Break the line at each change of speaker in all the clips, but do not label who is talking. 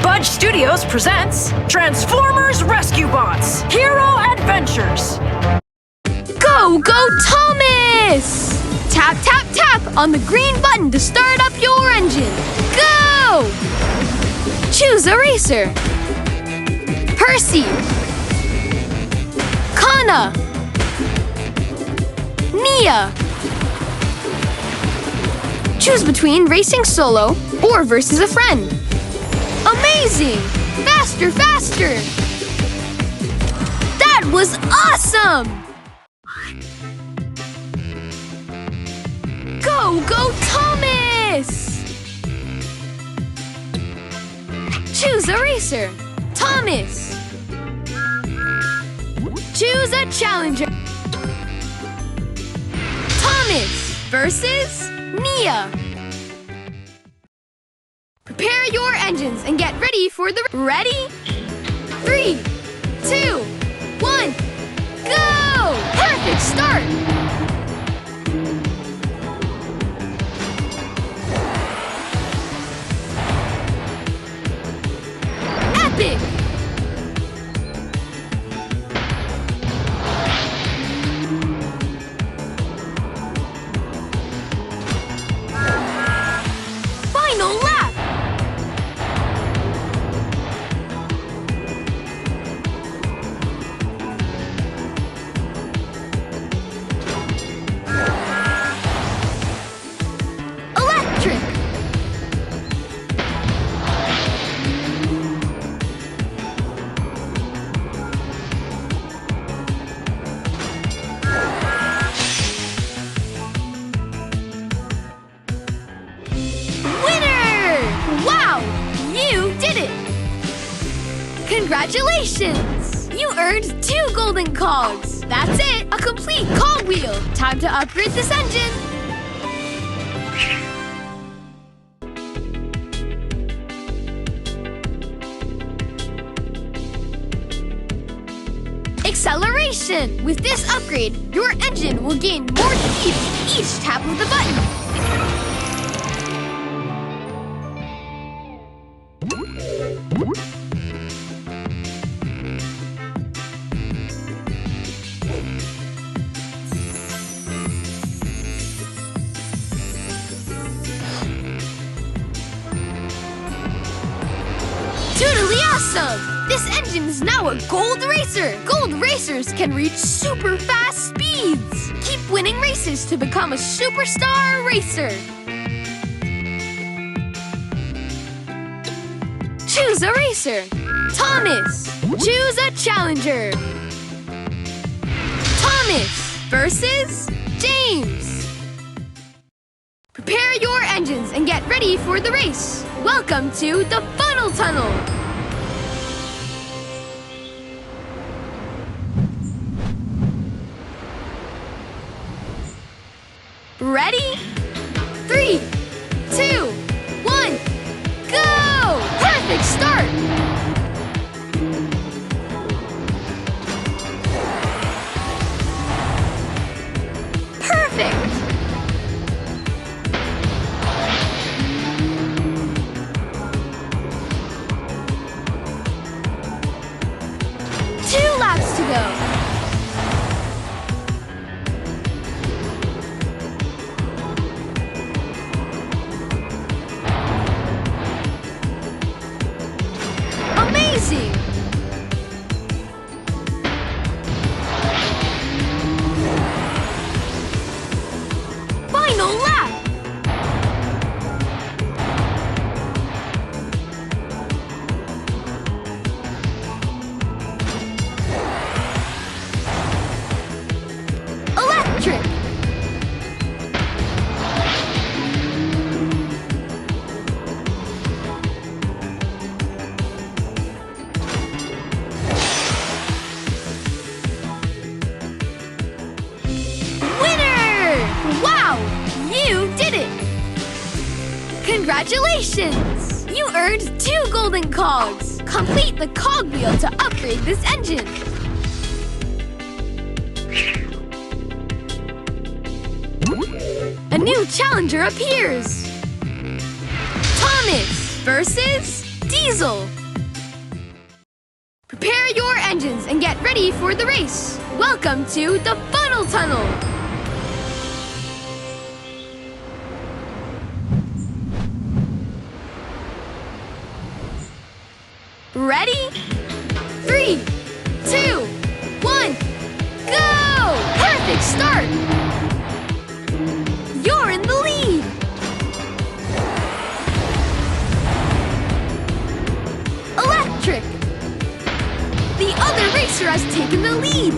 Budge Studios presents Transformers Rescue Bots Hero Adventures.
GoGoThomas! Tap, tap, tap on the green button to start up your engine. Go! Choose a racer. Percy. Kana. Nia. Choose between racing solo or versus a friend. Amazing! Faster, faster! That was awesome! GoGoThomas! Choose a racer. Thomas. Choose a challenger. Thomas versus Nia. Prepare your engines and get ready for the... Ready? 3, 2, 1, go! Perfect start! Epic! Final lap! Electric! Wow! You did it! Congratulations! You earned 2 golden cogs! That's it! A complete cogwheel! Time to upgrade this engine! Acceleration! With this upgrade, your engine will gain more speed with each tap of the button. Totally awesome! This engine is now a Gold Racer! Gold Racers can reach super fast speeds! Keep winning races to become a superstar racer! Choose a racer! Thomas! Choose a challenger! Thomas versus James! Prepare your engines and get ready for the race! Welcome to the Funnel Tunnel! Ready? 3, 2, 1, go! Perfect start! Perfect! Two laps to go. Amazing! Final lap! Electric! Wow! You did it! Congratulations! You earned 2 golden cogs! Complete the cogwheel to upgrade this engine! new challenger appears! Thomas versus Diesel! Prepare your engines and get ready for the race! Welcome to the Funnel Tunnel! Ready? 3, 2, 1, go! Perfect start! You're in the lead! Electric! The other racer has taken the lead!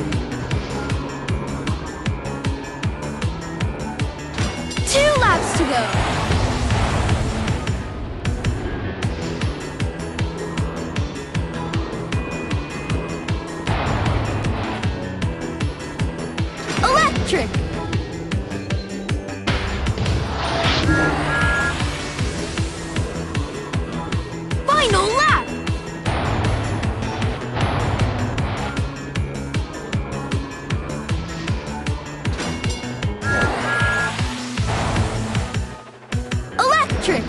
2 laps to go! Electric! Final lap! Electric!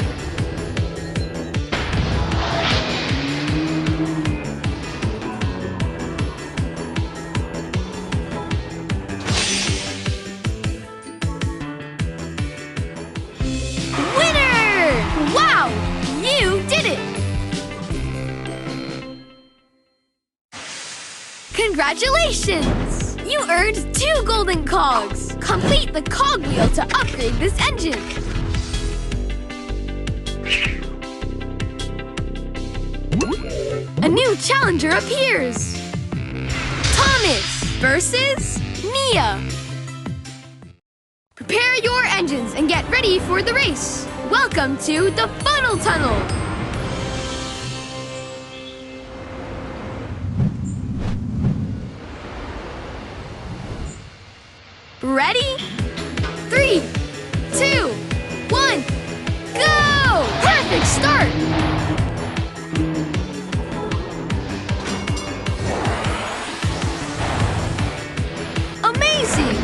Wow! You did it! Congratulations! You earned 2 golden cogs! Complete the cog wheel to upgrade this engine! A new challenger appears! Thomas versus Mia! Prepare your engines and get ready for the race! Welcome to the Funnel Tunnel! Ready? 3, 2, 1, go! Perfect start! Amazing!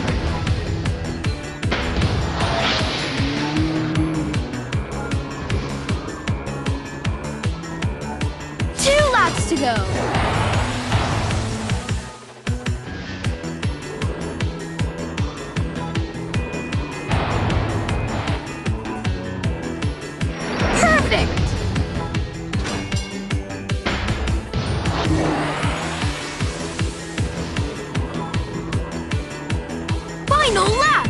To go. Perfect! Final lap!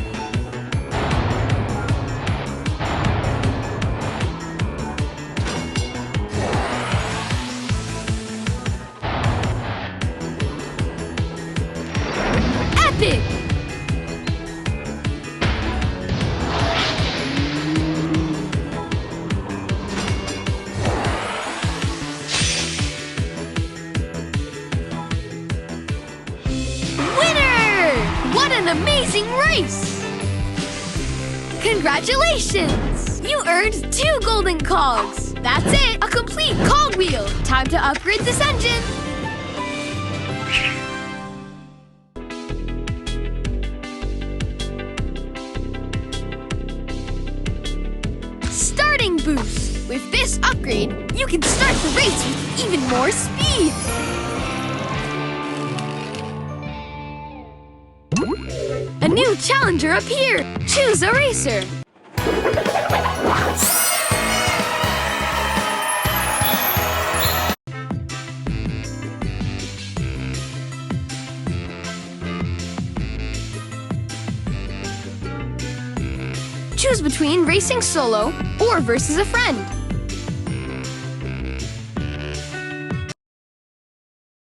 Epic! Winner! What an amazing race! Congratulations! You earned 2 golden cogs! That's it! A complete cog wheel! Time to upgrade this engine! Starting boost! With this upgrade, you can start the race with even more speed! A new challenger appeared! Choose a racer! Choose between racing solo or versus a friend.